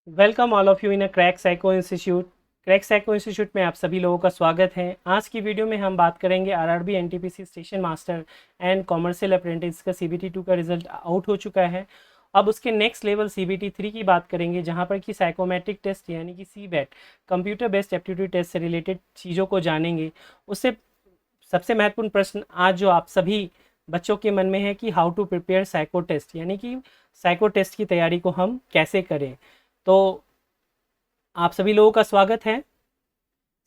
Welcome all of you in a crack psycho institute. Crack psycho institute में आप सभी लोगों का स्वागत है। आज की वीडियो में हम बात करेंगे RRB NTPC station master and commercial apprentice का सीबीटी 2 का रिजल्ट आउट हो चुका है। अब उसके नेक्स्ट लेवल सीबीटी 3 की बात करेंगे, जहां पर कि साइकोमेट्रिक टेस्ट यानी कि CBAT computer based aptitude test से रिलेटेड चीज़ों को जानेंगे। उससे सबसे महत्वपूर्ण प्रश्न आज जो आप सभी बच्चों के मन में है कि how to prepare psycho test, यानी कि साइको टेस्ट की तैयारी को हम कैसे करें। तो आप सभी लोगों का स्वागत है।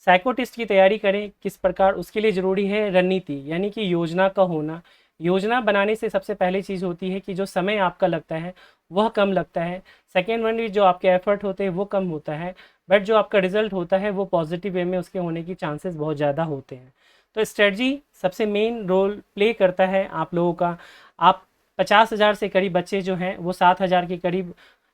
साइको टेस्ट की तैयारी करें किस प्रकार, उसके लिए ज़रूरी है रणनीति यानी कि योजना का होना। योजना बनाने से सबसे पहली चीज़ होती है कि जो समय आपका लगता है वह कम लगता है। सेकेंड वन, जो आपके एफर्ट होते हैं वो कम होता है, बट जो आपका रिजल्ट होता है वो पॉजिटिव वे में उसके होने की चांसेस बहुत ज़्यादा होते हैं। तो स्ट्रेटजी सबसे मेन रोल प्ले करता है आप लोगों का। आप 50,000 से करीब बच्चे जो हैं वो 7,000 के करीब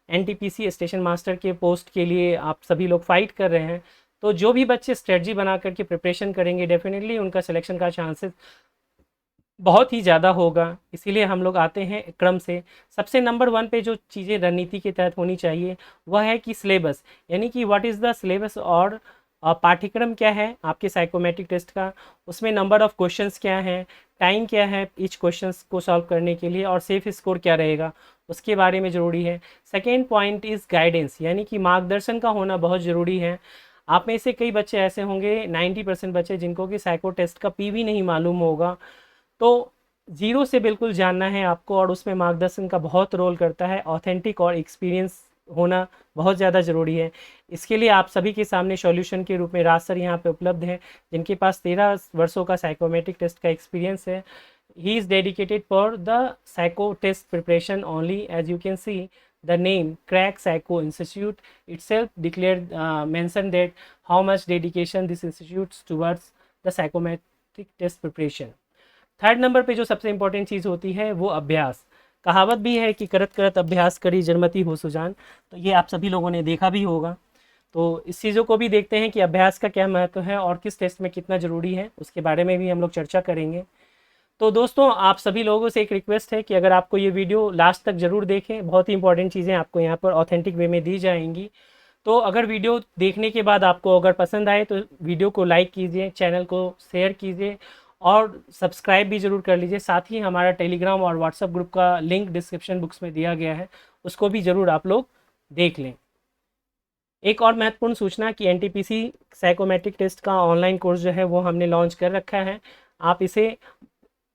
एनटीपीसी स्टेशन मास्टर के पोस्ट के लिए आप सभी लोग फाइट कर रहे हैं। तो जो भी बच्चे स्ट्रेटजी बना करके प्रिपरेशन करेंगे डेफिनेटली उनका सिलेक्शन का चांसेस बहुत ही ज़्यादा होगा। इसीलिए हम लोग आते हैं क्रम से। सबसे नंबर वन पे जो चीज़ें रणनीति के तहत होनी चाहिए वह है कि सिलेबस, यानी कि व्हाट इज़ द सिलेबस, और पाठ्यक्रम क्या है आपके साइकोमेट्रिक टेस्ट का, उसमें नंबर ऑफ़ क्वेश्चंस क्या हैं, टाइम क्या है ईच क्वेश्चंस को सॉल्व करने के लिए, और सेफ स्कोर क्या रहेगा उसके बारे में ज़रूरी है। सेकेंड पॉइंट इज़ गाइडेंस, यानी कि मार्गदर्शन का होना बहुत ज़रूरी है। आप में से कई बच्चे ऐसे होंगे, 90% बच्चे जिनको कि साइको टेस्ट का पीवी नहीं मालूम होगा। तो ज़ीरो से बिल्कुल जानना है आपको, और उसमें मार्गदर्शन का बहुत रोल करता है। ऑथेंटिक और एक्सपीरियंस होना बहुत ज़्यादा ज़रूरी है। इसके लिए आप सभी के सामने सॉल्यूशन के रूप में राज सर यहाँ पे उपलब्ध हैं, जिनके पास 13 वर्षों का साइकोमेट्रिक टेस्ट का एक्सपीरियंस है। He is dedicated for the psycho test preparation only. As you can see the name crack psycho institute itself declared mentioned that how much dedication this institute towards the psychometric test preparation। Third number पे जो सबसे important चीज़ होती है वो अभ्यास। कहावत भी है कि करत करत अभ्यास करी जरमती हो सुजान, तो ये आप सभी लोगों ने देखा भी होगा। तो इस चीज़ों को भी देखते हैं कि अभ्यास का क्या महत्व है और किस टेस्ट में कितना ज़रूरी है, उसके बारे में भी हम लोग चर्चा करेंगे। तो दोस्तों, आप सभी लोगों से एक रिक्वेस्ट है कि अगर आपको ये वीडियो लास्ट तक ज़रूर देखें। बहुत ही इंपॉर्टेंट चीज़ें आपको यहाँ पर ऑथेंटिक वे में दी जाएंगी। तो अगर वीडियो देखने के बाद आपको अगर पसंद आए तो वीडियो को लाइक कीजिए, चैनल को शेयर कीजिए और सब्सक्राइब भी ज़रूर कर लीजिए। साथ ही हमारा टेलीग्राम और व्हाट्सएप ग्रुप का लिंक डिस्क्रिप्शन बुक्स में दिया गया है, उसको भी ज़रूर आप लोग देख लें। एक और महत्वपूर्ण सूचना कि एनटीपीसी साइकोमेट्रिक टेस्ट का ऑनलाइन कोर्स जो है वो हमने लॉन्च कर रखा है। आप इसे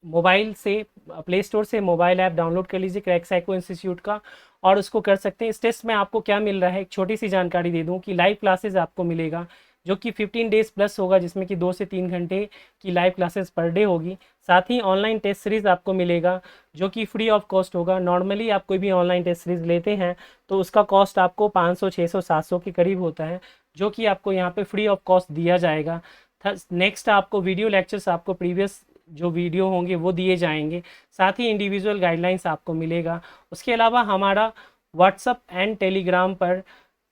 मोबाइल से, प्ले स्टोर से मोबाइल ऐप डाउनलोड कर लीजिए क्रैक साइको इंस्टीट्यूट का, और उसको कर सकते हैं। इस टेस्ट में आपको क्या मिल रहा है, एक छोटी सी जानकारी दे दूं कि लाइव क्लासेस आपको मिलेगा जो कि 15 डेज प्लस होगा, जिसमें कि 2 से 3 घंटे की लाइव क्लासेस पर डे होगी। साथ ही ऑनलाइन टेस्ट सीरीज़ आपको मिलेगा जो कि फ्री ऑफ कॉस्ट होगा। नॉर्मली आप कोई भी ऑनलाइन टेस्ट सीरीज़ लेते हैं तो उसका कॉस्ट आपको 500, 600, 700 के करीब होता है, जो कि आपको यहाँ पे फ्री ऑफ कॉस्ट दिया जाएगा। नेक्स्ट आपको वीडियो लेक्चर्स, आपको प्रीवियस जो वीडियो होंगे वो दिए जाएंगे। साथ ही इंडिविजुअल गाइडलाइंस आपको मिलेगा। उसके अलावा हमारा व्हाट्सअप एंड टेलीग्राम पर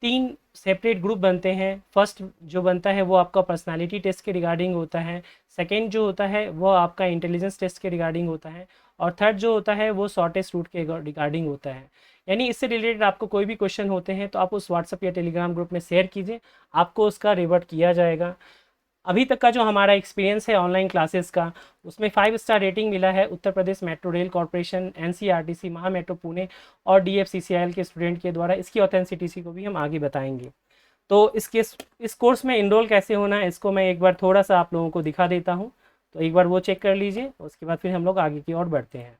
3 सेपरेट ग्रुप बनते हैं। फर्स्ट जो बनता है वो आपका पर्सनालिटी टेस्ट के रिगार्डिंग होता है, सेकेंड जो होता है वो आपका इंटेलिजेंस टेस्ट के रिगार्डिंग होता है, और थर्ड जो होता है वो शॉर्टेस्ट रूट के रिगार्डिंग होता है। यानी इससे रिलेटेड आपको कोई भी क्वेश्चन होते हैं तो आप उस व्हाट्सअप या टेलीग्राम ग्रुप में शेयर कीजिए, आपको उसका रिवर्ट किया जाएगा। अभी तक का जो हमारा एक्सपीरियंस है ऑनलाइन क्लासेस का, उसमें 5 स्टार रेटिंग मिला है Uttar Pradesh metro rail corporation, एनसीईआरटीसी, महा मेट्रो पुणे और डीएफसीसीआईएल के स्टूडेंट के द्वारा। इसकी ऑथेंटिसिटी को भी हम आगे बताएंगे। तो इस कोर्स में इनरोल कैसे होना है इसको मैं एक बार थोड़ा सा आप लोगों को दिखा देता हूँ, तो एक बार वो चेक कर लीजिए, उसके बाद फिर हम लोग आगे की ओर बढ़ते हैं।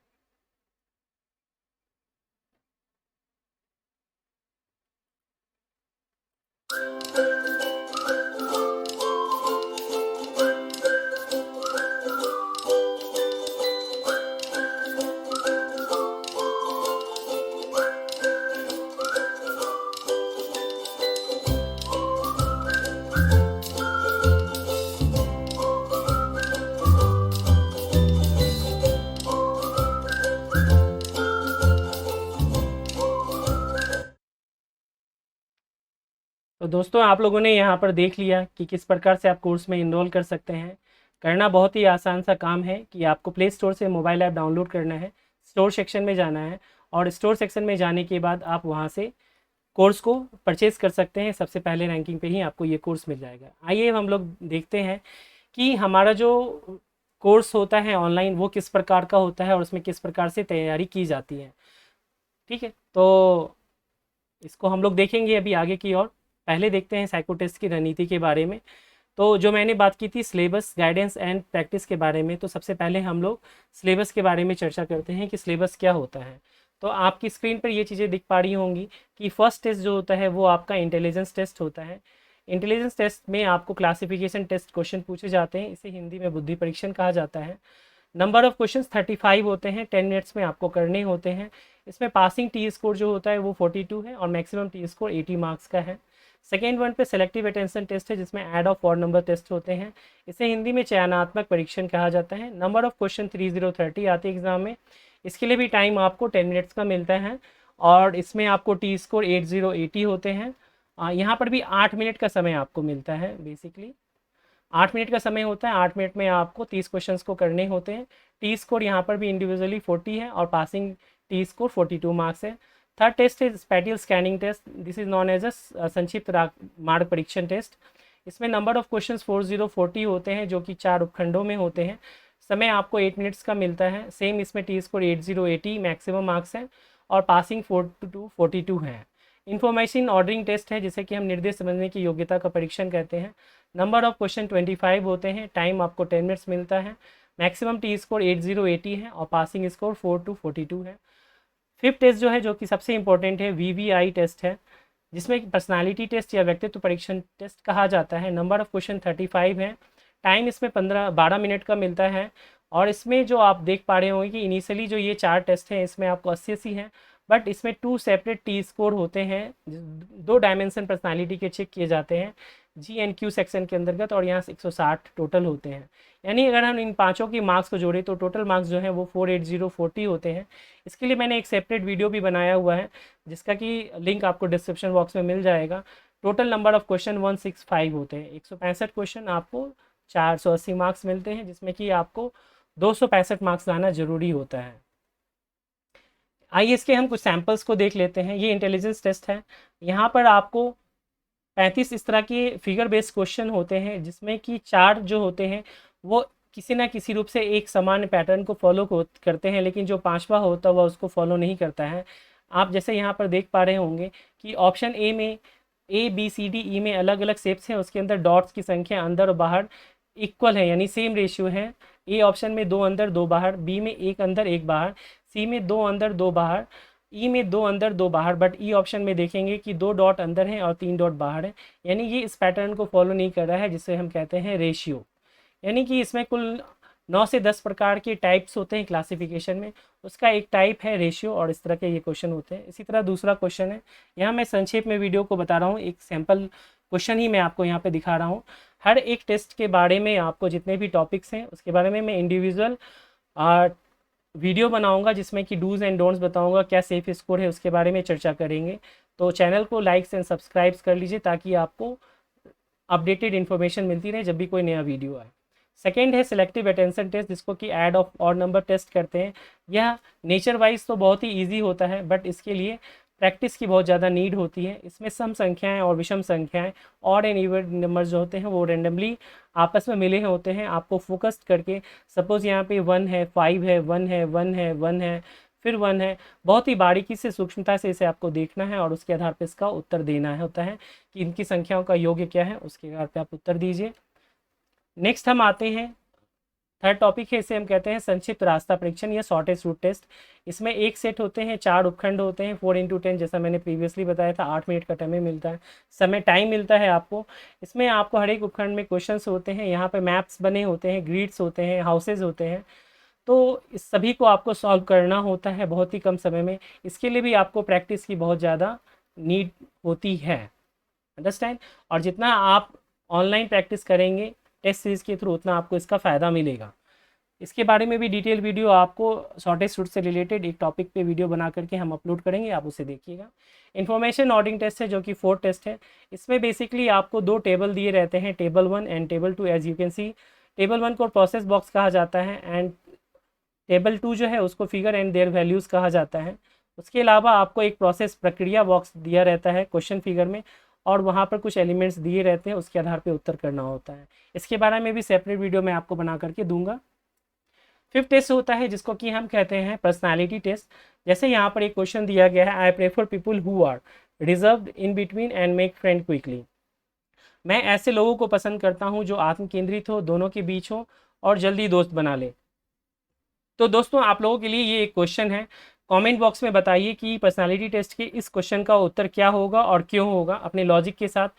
तो दोस्तों, आप लोगों ने यहाँ पर देख लिया कि किस प्रकार से आप कोर्स में इनरोल कर सकते हैं। करना बहुत ही आसान सा काम है कि आपको प्ले स्टोर से मोबाइल ऐप डाउनलोड करना है, स्टोर सेक्शन में जाना है, और स्टोर सेक्शन में जाने के बाद आप वहाँ से कोर्स को परचेज़ कर सकते हैं। सबसे पहले रैंकिंग पे ही आपको ये कोर्स मिल जाएगा। आइए हम लोग देखते हैं कि हमारा जो कोर्स होता है ऑनलाइन वो किस प्रकार का होता है और उसमें किस प्रकार से तैयारी की जाती है। ठीक है, तो इसको हम लोग देखेंगे अभी आगे की ओर। पहले देखते हैं साइको टेस्ट की रणनीति के बारे में। तो जो मैंने बात की थी सिलेबस, गाइडेंस एंड प्रैक्टिस के बारे में, तो सबसे पहले हम लोग सिलेबस के बारे में चर्चा करते हैं कि सिलेबस क्या होता है। तो आपकी स्क्रीन पर ये चीज़ें दिख पा रही होंगी कि फर्स्ट टेस्ट जो होता है वो आपका इंटेलिजेंस टेस्ट होता है। इंटेलिजेंस टेस्ट में आपको क्लासिफिकेशन टेस्ट क्वेश्चन पूछे जाते हैं, इसे हिंदी में बुद्धि परीक्षण कहा जाता है। नंबर ऑफ क्वेश्चंस 35 होते हैं, 10 मिनट्स में आपको करने होते हैं। इसमें पासिंग टी स्कोर जो होता है वो 42 है और मैक्सिमम टी स्कोर 80 मार्क्स का है। सेकेंड वन पे सेलेक्टिव अटेंशन टेस्ट है, जिसमें ऐड ऑफ और नंबर टेस्ट होते हैं, इसे हिंदी में चयनात्मक परीक्षण कहा जाता है। नंबर ऑफ क्वेश्चन 3030 आते हैं एग्जाम में, इसके लिए भी टाइम आपको 10 मिनट्स का मिलता है और इसमें आपको टी स्कोर 8080 होते हैं। यहाँ पर भी 8 मिनट का समय आपको मिलता है। बेसिकली 8 मिनट का समय होता है, 8 मिनट में आपको 30 क्वेश्चंस को करने होते हैं। टी स्कोर यहाँ पर भी इंडिविजुअली 40 है और पासिंग टी स्कोर 42 मार्क्स है। थर्ड टेस्ट है spatial scanning test, this is known as a संक्षिप्त मार्ग परीक्षण टेस्ट। इसमें नंबर ऑफ क्वेश्चंस 4040 होते हैं, जो कि 4 उपखंडों में होते हैं। समय आपको 8 मिनट्स का मिलता है। सेम इसमें टी स्कोर 8080 मैक्सिमम मार्क्स है और पासिंग 42 है। इन्फॉर्मेशन ऑर्डरिंग टेस्ट है, जिसे कि हम निर्देश समझने की योग्यता का परीक्षण कहते हैं। नंबर ऑफ क्वेश्चन 25 होते हैं, टाइम आपको 10 मिनट्स मिलता है। मैक्सिमम टी स्कोर 8080 है और पासिंग स्कोर 42 है। फिफ्थ टेस्ट जो है, जो कि सबसे इंपॉर्टेंट है, VVI टेस्ट है, जिसमें पर्सनालिटी टेस्ट या व्यक्तित्व परीक्षण टेस्ट कहा जाता है। नंबर ऑफ क्वेश्चन 35 है, टाइम इसमें 12 मिनट का मिलता है और इसमें जो आप देख पा रहे होंगे कि इनिशियली जो ये 4 टेस्ट हैं इसमें आपको 80 है, बट इसमें 2 सेपरेट टी स्कोर होते हैं, 2 डायमेंशन पर्सनालिटी के चेक किए जाते हैं GNQ सेक्शन के अंतर्गत और यहाँ से 160 टोटल होते हैं। यानी अगर हम इन पाँचों की मार्क्स को जोड़ें तो टोटल मार्क्स जो है वो 48040 होते हैं। इसके लिए मैंने एक सेपरेट वीडियो भी बनाया हुआ है, जिसका कि लिंक आपको डिस्क्रिप्शन बॉक्स में मिल जाएगा। टोटल नंबर ऑफ क्वेश्चन 165 होते हैं, 165 क्वेश्चन आपको 480 मार्क्स मिलते हैं, जिसमें कि आपको 265 मार्क्स लाना जरूरी होता है। आइए इसके हम कुछ सैम्पल्स को देख लेते हैं। ये इंटेलिजेंस टेस्ट है, यहाँ पर आपको 35 इस तरह के फिगर बेस्ड क्वेश्चन होते हैं, जिसमें कि 4 जो होते हैं वो किसी ना किसी रूप से एक सामान्य पैटर्न को फॉलो करते हैं, लेकिन जो 5वां होता है वह उसको फॉलो नहीं करता है। आप जैसे यहाँ पर देख पा रहे होंगे कि ऑप्शन ए में ABCDE में अलग अलग शेप्स हैं, उसके अंदर डॉट्स की संख्या अंदर और बाहर इक्वल है, यानी सेम रेशियो है। ए ऑप्शन में 2 अंदर 2 बाहर, बी में 1 अंदर 1 बाहर, सी में 2 अंदर 2 बाहर, ई में 2 अंदर 2 बाहर, बट ई ऑप्शन में देखेंगे कि 2 डॉट अंदर हैं और 3 डॉट बाहर है, यानी ये इस पैटर्न को फॉलो नहीं कर रहा है, जिसे हम कहते हैं रेशियो। यानी कि इसमें कुल 9 से 10 प्रकार के टाइप्स होते हैं क्लासिफिकेशन में, उसका एक टाइप है रेशियो और इस तरह के ये क्वेश्चन होते हैं। इसी तरह दूसरा क्वेश्चन है, यहाँ मैं संक्षेप में वीडियो को बता रहा हूँ, एक सैम्पल क्वेश्चन ही मैं आपको यहाँ पे दिखा रहा हूँ। हर एक टेस्ट के बारे में आपको जितने भी टॉपिक्स हैं उसके बारे में मैं इंडिविजुअल वीडियो बनाऊंगा, जिसमें कि डूज एंड डोंट्स बताऊंगा, क्या सेफ स्कोर है उसके बारे में चर्चा करेंगे। तो चैनल को लाइक्स एंड सब्सक्राइब कर लीजिए ताकि आपको अपडेटेड इन्फॉर्मेशन मिलती रहे जब भी कोई नया वीडियो आए। सेकेंड है सिलेक्टिव अटेंशन टेस्ट, जिसको कि ऐड ऑफ और नंबर टेस्ट कहते हैं। यह नेचर वाइज तो बहुत ही ईजी होता है, बट इसके लिए प्रैक्टिस की बहुत ज़्यादा नीड होती है। इसमें सम संख्याएं और विषम संख्याएं और एंड इवन नंबर जो होते हैं वो रेंडमली आपस में मिले होते हैं। आपको फोकस्ड करके, सपोज यहाँ पे 1 है, 5 है, 1 है, 1 है, 1 है, फिर 1 है, बहुत ही बारीकी से सूक्ष्मता से इसे आपको देखना है और उसके आधार पर इसका उत्तर देना होता है कि इनकी संख्याओं का योग्य क्या है, उसके आधार पर आप उत्तर दीजिए। नेक्स्ट हम आते हैं, थर्ड टॉपिक है, इसे हम कहते हैं संक्षिप्त रास्ता परीक्षण या शॉर्टेस्ट रूट टेस्ट। इसमें एक सेट होते हैं, 4 उपखंड होते हैं, 4x10, जैसा मैंने प्रीवियसली बताया था। 8 मिनट का टाइम मिलता है आपको। इसमें आपको हर एक उपखंड में क्वेश्चंस होते हैं, यहाँ पे मैप्स बने होते हैं, ग्रिड्स होते हैं, हाउसेज होते हैं, तो इस सभी को आपको सॉल्व करना होता है बहुत ही कम समय में। इसके लिए भी आपको प्रैक्टिस की बहुत ज़्यादा नीड होती है, अंडरस्टैंड। और जितना आप ऑनलाइन प्रैक्टिस करेंगे टेस्ट सीरीज़ के थ्रू, उतना आपको इसका फ़ायदा मिलेगा। इसके बारे में भी डिटेल वीडियो आपको शॉर्टेस्ट रूट से रिलेटेड एक टॉपिक पे वीडियो बना करके हम अपलोड करेंगे, आप उसे देखिएगा। इन्फॉर्मेशन ऑर्डरिंग टेस्ट है, जो कि 4th टेस्ट है। इसमें बेसिकली आपको 2 टेबल दिए रहते हैं, table 1 and table 2। As you can see, table 1 को प्रोसेस बॉक्स कहा जाता है एंड टेबल 2 जो है उसको फिगर एंड देयर वैल्यूज़ कहा जाता है। उसके अलावा आपको एक प्रोसेस प्रक्रिया बॉक्स दिया रहता है क्वेश्चन फिगर में, और वहाँ पर कुछ एलिमेंट्स दिए रहते हैं, उसके आधार पर उत्तर करना होता है। इसके बारे में भी सेपरेट वीडियो मैं आपको बना करके दूंगा। फिफ्थ टेस्ट होता है जिसको कि हम कहते हैं पर्सनालिटी टेस्ट। जैसे यहाँ पर एक क्वेश्चन दिया गया है, I prefer people who are reserved in between and make friend quickly. मैं ऐसे लोगों को पसंद करता हूँ जो आत्म केंद्रित हो, दोनों के बीच हो और जल्दी दोस्त बना ले। तो दोस्तों आप लोगों के लिए ये एक क्वेश्चन है, कमेंट बॉक्स में बताइए कि पर्सनालिटी टेस्ट के इस क्वेश्चन का उत्तर क्या होगा और क्यों होगा, अपने लॉजिक के साथ।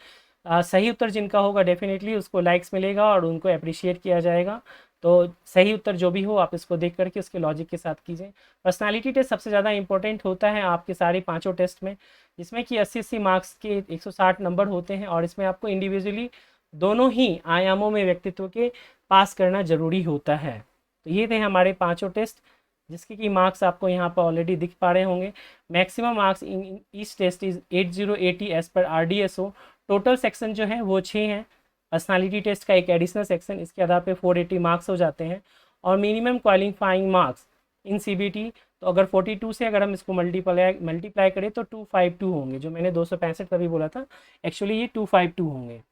सही उत्तर जिनका होगा डेफिनेटली उसको लाइक्स मिलेगा और उनको अप्रिशिएट किया जाएगा। तो सही उत्तर जो भी हो आप इसको देख करके उसके लॉजिक के साथ कीजिए। पर्सनालिटी टेस्ट सबसे ज़्यादा इंपॉर्टेंट होता है आपके सारे पाँचों टेस्ट में, जिसमें कि 80-80 मार्क्स के 160 नंबर होते हैं, और इसमें आपको इंडिविजुअली दोनों ही आयामों में व्यक्तित्व के पास करना ज़रूरी होता है। तो ये थे हमारे पाँचों टेस्ट, जिसके कि मार्क्स आपको यहाँ पर ऑलरेडी दिख पा रहे होंगे। Maximum marks in each test is 8080 as per RDSO। Total section जो है वो 6 हैं, पर्सनालिटी टेस्ट का एक एडिशनल सेक्शन, इसके आधार पे 480 मार्क्स हो जाते हैं। और minimum qualifying marks in CBT, तो अगर 42 से अगर हम इसको मल्टीप्लाई करें तो 252 होंगे। जो मैंने 265 कभी बोला था, एक्चुअली ये 252 होंगे।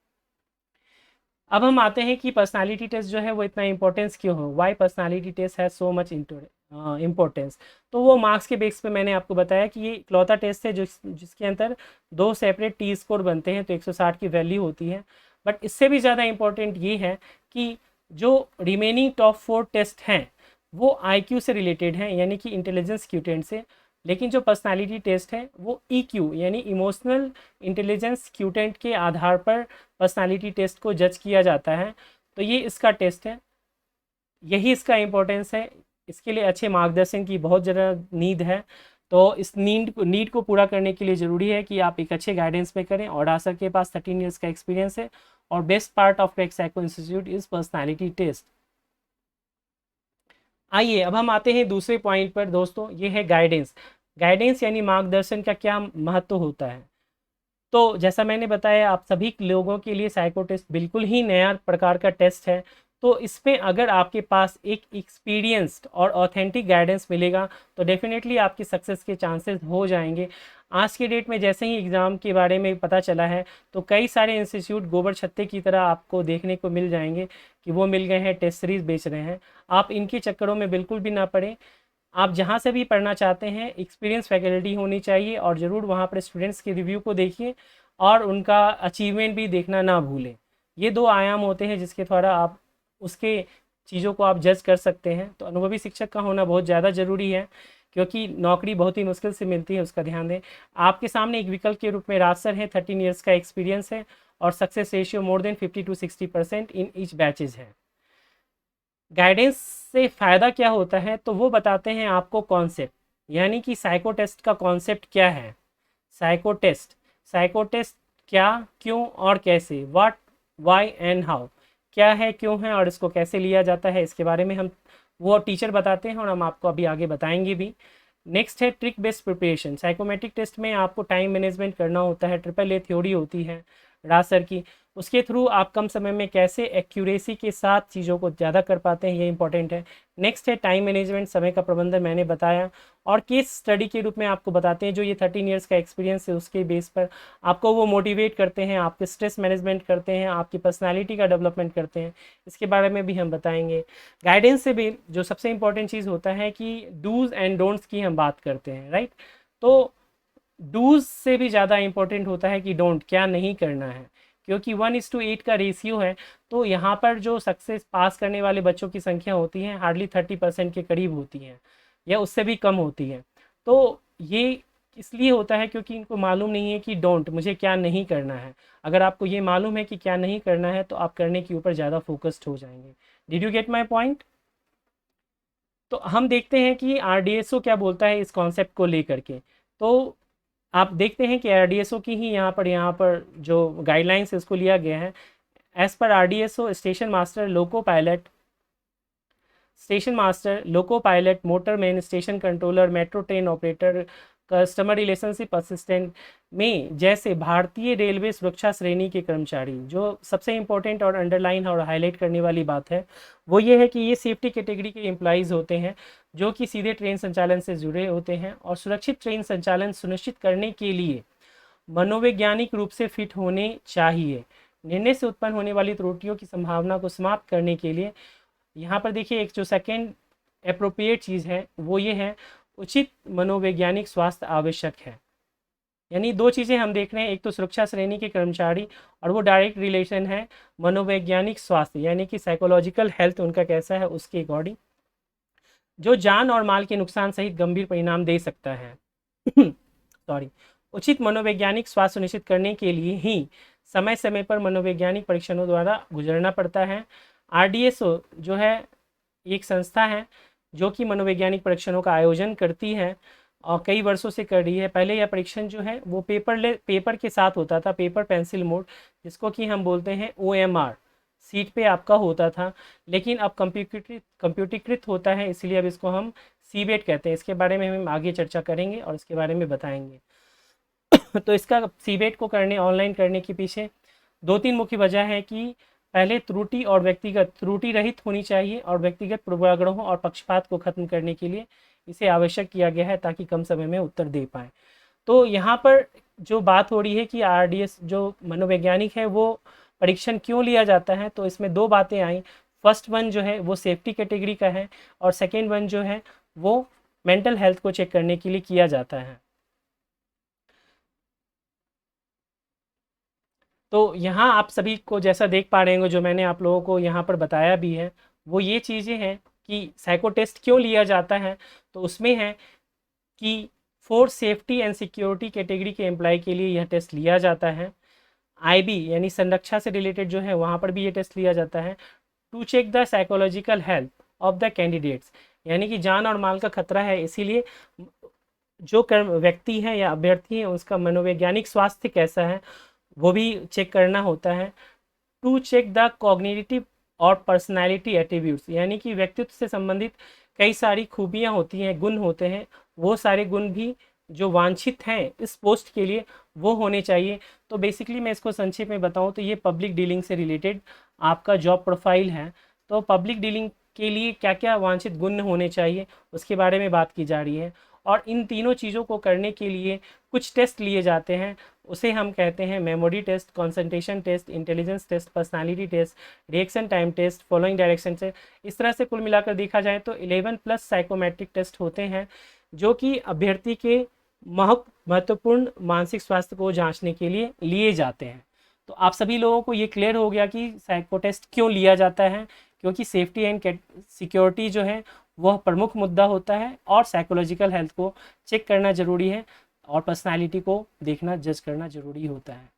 अब हम आते हैं कि पर्सनालिटी टेस्ट जो है वो इतना इंपॉर्टेंस क्यों हो, why personality test has so much importance. तो वो मार्क्स के बेस पे मैंने आपको बताया कि ये इकलौता टेस्ट है जिसके अंदर 2 सेपरेट T स्कोर बनते हैं, तो 160 की वैल्यू होती है। बट इससे भी ज़्यादा इम्पोर्टेंट ये है कि जो रिमेनिंग टॉप 4 टेस्ट हैं वो IQ से रिलेटेड हैं, यानी कि इंटेलिजेंस क्यूटेंट से। लेकिन जो पर्सनालिटी टेस्ट है वो EQ यानी इमोशनल इंटेलिजेंस क्यूटेंट के आधार पर पर्सनालिटी टेस्ट को जज किया जाता है। तो ये इसका टेस्ट है, यही इसका इम्पोर्टेंस है। इसके लिए अच्छे मार्गदर्शन की बहुत ज़्यादा नीड है। तो इस नीड को पूरा करने के लिए ज़रूरी है कि आप एक अच्छे गाइडेंस में करें। और सर के पास 13 ईयर्स का एक्सपीरियंस है, और best part of crack psycho institute is personality test. आइए अब हम आते हैं दूसरे पॉइंट पर दोस्तों, ये है गाइडेंस। गाइडेंस यानी मार्गदर्शन का क्या महत्व होता है। तो जैसा मैंने बताया, आप सभी लोगों के लिए साइको टेस्ट बिल्कुल ही नया प्रकार का टेस्ट है। तो इसमें अगर आपके पास एक एक्सपीरियंस्ड और ऑथेंटिक गाइडेंस मिलेगा तो डेफिनेटली आपकी सक्सेस के चांसेस हो जाएंगे। आज के डेट में जैसे ही एग्ज़ाम के बारे में पता चला है तो कई सारे इंस्टीट्यूट गोबर छत्ते की तरह आपको देखने को मिल जाएंगे कि वो मिल गए हैं, टेस्ट सीरीज बेच रहे हैं। आप इनके चक्करों में बिल्कुल भी ना पड़ें। आप जहाँ से भी पढ़ना चाहते हैं एक्सपीरियंस फैकल्टी होनी चाहिए, और ज़रूर वहाँ पर स्टूडेंट्स के रिव्यू को देखिए और उनका अचीवमेंट भी देखना ना भूलें। ये 2 आयाम होते हैं जिसके द्वारा आप उसके चीज़ों को आप जज कर सकते हैं। तो अनुभवी शिक्षक का होना बहुत ज़्यादा ज़रूरी है, क्योंकि नौकरी बहुत ही मुश्किल से मिलती है, उसका ध्यान दें। आपके सामने एक विकल्प के रूप में राज सर है, 13 ईयर्स का एक्सपीरियंस है, और success ratio more than 50 to 60% in each batches है। गाइडेंस से फ़ायदा क्या होता है, तो वो बताते हैं आपको कॉन्सेप्ट, यानी कि साइको टेस्ट का कॉन्सेप्ट क्या है। साइको टेस्ट क्या, क्यों और कैसे, व्हाट, वाई एंड हाउ, क्या है, क्यों है और इसको कैसे लिया जाता है, इसके बारे में हम वो टीचर बताते हैं और हम आपको अभी आगे बताएंगे भी। नेक्स्ट है trick based preparation. Psychometric test में आपको टाइम मैनेजमेंट करना होता है, AAA थ्योरी होती है राज सर की, उसके थ्रू आप कम समय में कैसे एक्यूरेसी के साथ चीज़ों को ज़्यादा कर पाते हैं, ये इंपॉर्टेंट है। नेक्स्ट है टाइम मैनेजमेंट, समय का प्रबंधन मैंने बताया, और केस स्टडी के रूप में आपको बताते हैं जो ये 13 ईयर्स का एक्सपीरियंस है उसके बेस पर आपको वो मोटिवेट करते हैं, आपके स्ट्रेस मैनेजमेंट करते हैं, आपकी पर्सनालिटी का डेवलपमेंट करते हैं, इसके बारे में भी हम बताएंगे। गाइडेंस से भी जो सबसे इंपॉर्टेंट चीज़ होता है कि डूज़ एंड डोंट्स की हम बात करते हैं, राइट। तो डूज़ से भी ज़्यादा इंपॉर्टेंट होता है कि डोंट, क्या नहीं करना है, क्योंकि 1:8 का रेशियो है। तो यहाँ पर जो सक्सेस पास करने वाले बच्चों की संख्या होती है हार्डली 30% के करीब होती है, या उससे भी कम होती है। तो ये इसलिए होता है क्योंकि इनको मालूम नहीं है कि डोंट, मुझे क्या नहीं करना है। अगर आपको ये मालूम है कि क्या नहीं करना है तो आप करने के ऊपर ज़्यादा फोकस्ड हो जाएंगे। Did you get my point. तो हम देखते हैं कि RDSO क्या बोलता है इस कॉन्सेप्ट को लेकर के। तो आप देखते हैं कि RDSO की ही यहाँ पर जो गाइडलाइंस है उसको लिया गया है। As per RDSO station master, loco pilot, motorman, station controller, metro train operator, customer relationship assistant में जैसे भारतीय रेलवे सुरक्षा श्रेणी के कर्मचारी, जो सबसे इंपॉर्टेंट और अंडरलाइन और हाईलाइट करने वाली बात है वो ये है कि ये सेफ्टी कैटेगरी के एम्प्लॉइज़ होते हैं जो कि सीधे ट्रेन संचालन से जुड़े होते हैं। और सुरक्षित ट्रेन संचालन सुनिश्चित करने के लिए मनोवैज्ञानिक रूप से फिट होने चाहिए। निर्णय से उत्पन्न होने वाली त्रुटियों की संभावना को समाप्त करने के लिए यहाँ पर देखिए एक जो सेकेंड एप्रोप्रिएट चीज़ है वो ये है, उचित मनोवैज्ञानिक स्वास्थ्य आवश्यक है। यानी दो चीज़ें हम देख रहे हैं, एक तो सुरक्षा श्रेणी के कर्मचारी और वो डायरेक्ट रिलेशन है मनोवैज्ञानिक स्वास्थ्य यानी कि साइकोलॉजिकल हेल्थ उनका कैसा है उसके अकॉर्डिंग, जो जान और माल के नुकसान सहित गंभीर परिणाम दे सकता है। सॉरी। उचित मनोवैज्ञानिक स्वास्थ्य सुनिश्चित करने के लिए ही समय समय पर मनोवैज्ञानिक परीक्षणों द्वारा गुजरना पड़ता है। RDSO जो है एक संस्था है जो कि मनोवैज्ञानिक परीक्षणों का आयोजन करती है और कई वर्षों से कर रही है। पहले यह परीक्षण जो है वो पेपर के साथ होता था, पेपर पेंसिल मोड, जिसको कि हम बोलते हैं OMR, सीट पे आपका होता था, लेकिन अब कंप्यूटरीकृत होता है, इसलिए अब इसको हम CBET कहते हैं। इसके बारे में हम आगे चर्चा करेंगे और इसके बारे में बताएंगे। तो इसका CBET को ऑनलाइन करने के पीछे 2-3 मुख्य वजह है कि पहले त्रुटि रहित होनी चाहिए और व्यक्तिगत पूर्वाग्रहों और पक्षपात को खत्म करने के लिए इसे आवश्यक किया गया है ताकि कम समय में उत्तर दे पाएँ। तो यहाँ पर जो बात हो रही है कि RDS जो मनोवैज्ञानिक है वो परीक्षण क्यों लिया जाता है, तो इसमें दो बातें आई। फर्स्ट वन जो है वो सेफ्टी कैटेगरी का है और सेकेंड वन जो है वो मेंटल हेल्थ को चेक करने के लिए किया जाता है। तो यहाँ आप सभी को जैसा देख पा रहे होंगे, जो मैंने आप लोगों को यहाँ पर बताया भी है, वो ये चीज़ें हैं कि साइको टेस्ट क्यों लिया जाता है। तो उसमें है कि for safety and security category के एम्प्लॉय के लिए यह टेस्ट लिया जाता है। IB यानी संरक्षा से रिलेटेड जो है वहाँ पर भी ये टेस्ट लिया जाता है। To check the psychological health of the candidates, यानी कि जान और माल का खतरा है, इसीलिए जो व्यक्ति है या अभ्यर्थी है उसका मनोवैज्ञानिक स्वास्थ्य कैसा है वो भी चेक करना होता है। टू चेक द कॉग्निटिव और पर्सनालिटी एट्रीब्यूट्स, यानी कि व्यक्तित्व से संबंधित कई सारी खूबियाँ होती हैं, गुण होते हैं, वो सारे गुण भी जो वांछित हैं इस पोस्ट के लिए वो होने चाहिए। तो बेसिकली मैं इसको संक्षेप में बताऊं तो ये पब्लिक डीलिंग से रिलेटेड आपका जॉब प्रोफाइल है। तो पब्लिक डीलिंग के लिए क्या क्या वांछित गुण होने चाहिए उसके बारे में बात की जा रही है। और इन तीनों चीज़ों को करने के लिए कुछ टेस्ट लिए जाते हैं, उसे हम कहते हैं memory test, concentration test, intelligence test, personality test, reaction time test, following direction से। इस तरह से कुल मिलाकर देखा जाए तो 11+ साइकोमेट्रिक टेस्ट होते हैं जो कि अभ्यर्थी के महत्वपूर्ण मानसिक स्वास्थ्य को जांचने के लिए लिए जाते हैं। तो आप सभी लोगों को ये क्लियर हो गया कि साइको टेस्ट क्यों लिया जाता है, क्योंकि सेफ्टी एंड सिक्योरिटी जो है वह प्रमुख मुद्दा होता है और साइकोलॉजिकल हेल्थ को चेक करना ज़रूरी है और पर्सनालिटी को देखना, जज करना ज़रूरी होता है।